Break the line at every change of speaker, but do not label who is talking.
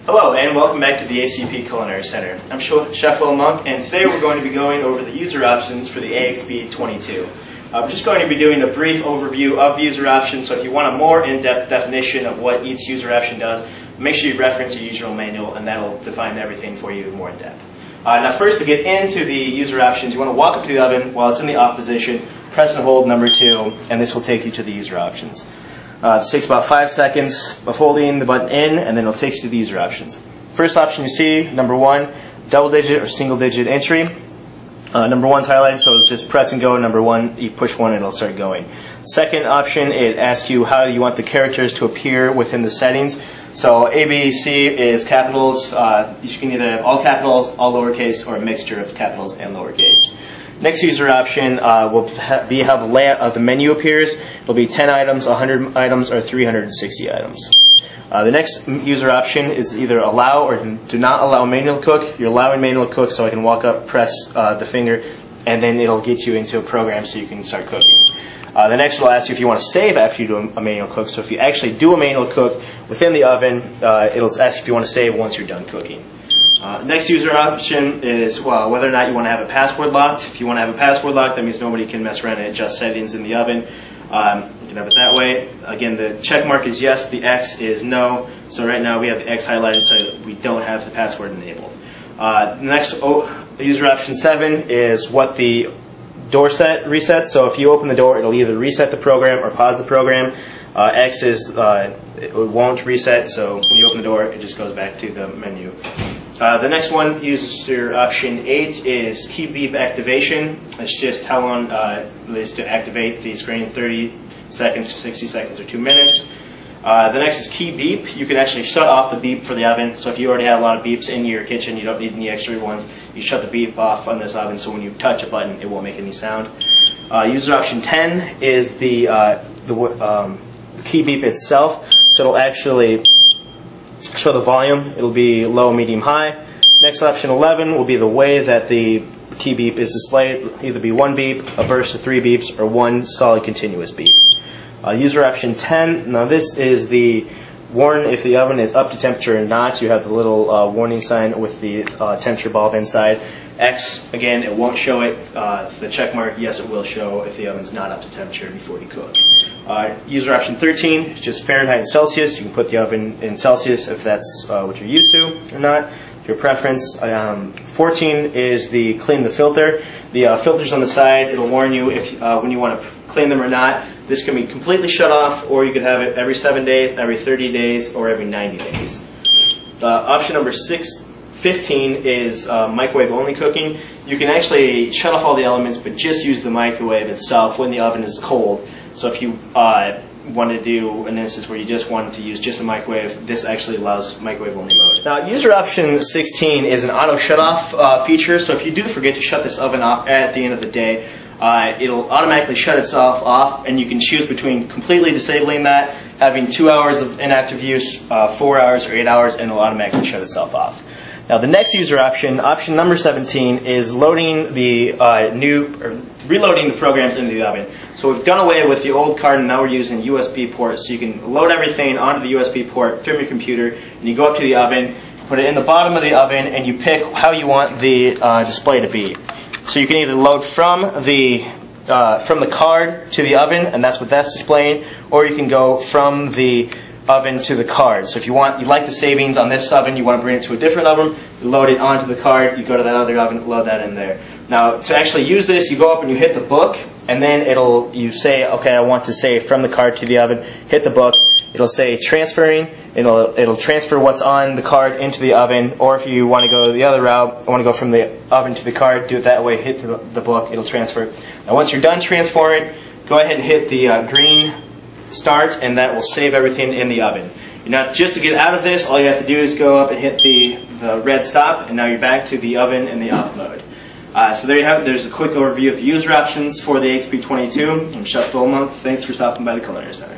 Hello and welcome back to the ACP Culinary Center. I'm Chef Will Monk, and today we're going to be going over the user options for the AXP22. I'm just going to be doing a brief overview of the user options, so if you want a more in-depth definition of what each user option does, make sure you reference your user manual, and that'll define everything for you more in depth. Now first, to get into the user options, you want to walk up to the oven while it's in the off position, press and hold number 2, and this will take you to the user options. It takes about 5 seconds of holding the button in, and then it'll take you to the user options. First option you see, number 1, double digit or single digit entry. Number 1's highlighted, so it's just press and go. Number 1, you push 1 and it'll start going. Second option, it asks you how you want the characters to appear within the settings. So A, B, C is capitals. You can either have all capitals, all lowercase, or a mixture of capitals and lowercase. Next user option will be how the layout of the menu appears. It'll be 10 items, 100 items, or 360 items. The next user option is either allow or do not allow manual cook. You're allowing manual cook, so I can walk up, press the finger, and then it'll get you into a program so you can start cooking. The next will ask you if you want to save after you do a manual cook. So if you actually do a manual cook within the oven, it'll ask if you want to save once you're done cooking. Next user option is whether or not you want to have a password locked. If you want to have a password locked, that means nobody can mess around and adjust settings in the oven. You can have it that way. Again, the check mark is yes, the X is no. So right now we have the X highlighted, so we don't have the password enabled. The next user option 7 is what the door set resets. So if you open the door, it'll either reset the program or pause the program. X is it won't reset, so when you open the door, it just goes back to the menu. The next one, user option 8, is key beep activation. It's just how long it is to activate the screen, 30 seconds, 60 seconds, or 2 minutes. The next is key beep. You can actually shut off the beep for the oven. So if you already have a lot of beeps in your kitchen, you don't need any extra ones. You shut the beep off on this oven, so when you touch a button, it won't make any sound. User option 10 is the key beep itself. So it'll actually show the volume. It'll be low, medium, high. Next option 11 will be the way that the key beep is displayed. It'll either be 1 beep, a burst of 3 beeps, or 1 solid continuous beep. User option 10, now this is the warn if the oven is up to temperature or not. You have the little warning sign with the temperature bulb inside. X, again, it won't show it. The check mark, yes, it will show if the oven's not up to temperature before you cook. User option 13 is just Fahrenheit and Celsius. You can put the oven in Celsius if that's what you're used to or not, your preference. 14 is the clean the filter. The filters on the side, it'll warn you if when you want to clean them or not. This can be completely shut off, or you could have it every 7 days, every 30 days, or every 90 days. Option number 15 is microwave only cooking. You can actually shut off all the elements but just use the microwave itself when the oven is cold. So if you want to do an instance where you just wanted to use just the microwave, this actually allows microwave only mode. Now user option 16 is an auto shut off feature. So if you do forget to shut this oven off at the end of the day, it'll automatically shut itself off, and you can choose between completely disabling that, having 2 hours of inactive use, 4 hours, or 8 hours, and it'll automatically shut itself off. Now the next user option, option number 17, is loading the reloading the programs into the oven. So we've done away with the old card, and now we're using USB ports. So you can load everything onto the USB port from your computer, and you go up to the oven, put it in the bottom of the oven, and you pick how you want the display to be. So you can either load from the card to the oven, and that's what that's displaying, or you can go from the oven to the card. So if you like the savings on this oven, you want to bring it to a different oven, you load it onto the card, you go to that other oven, load that in there. Now to actually use this, you go up and you hit the book, and then you say, okay, I want to save from the card to the oven, hit the book, it'll say transferring, it'll transfer what's on the card into the oven, or if you want to go the other route, I want to go from the oven to the card, do it that way, hit the book, it'll transfer. Now once you're done transferring, go ahead and hit the green start, and that will save everything in the oven. Now just to get out of this, all you have to do is go up and hit the red stop, and now you're back to the oven in the off mode. So there you have it. There's a quick overview of the user options for the AXP22. I'm Chef Will Monk. Thanks for stopping by the Culinary Center.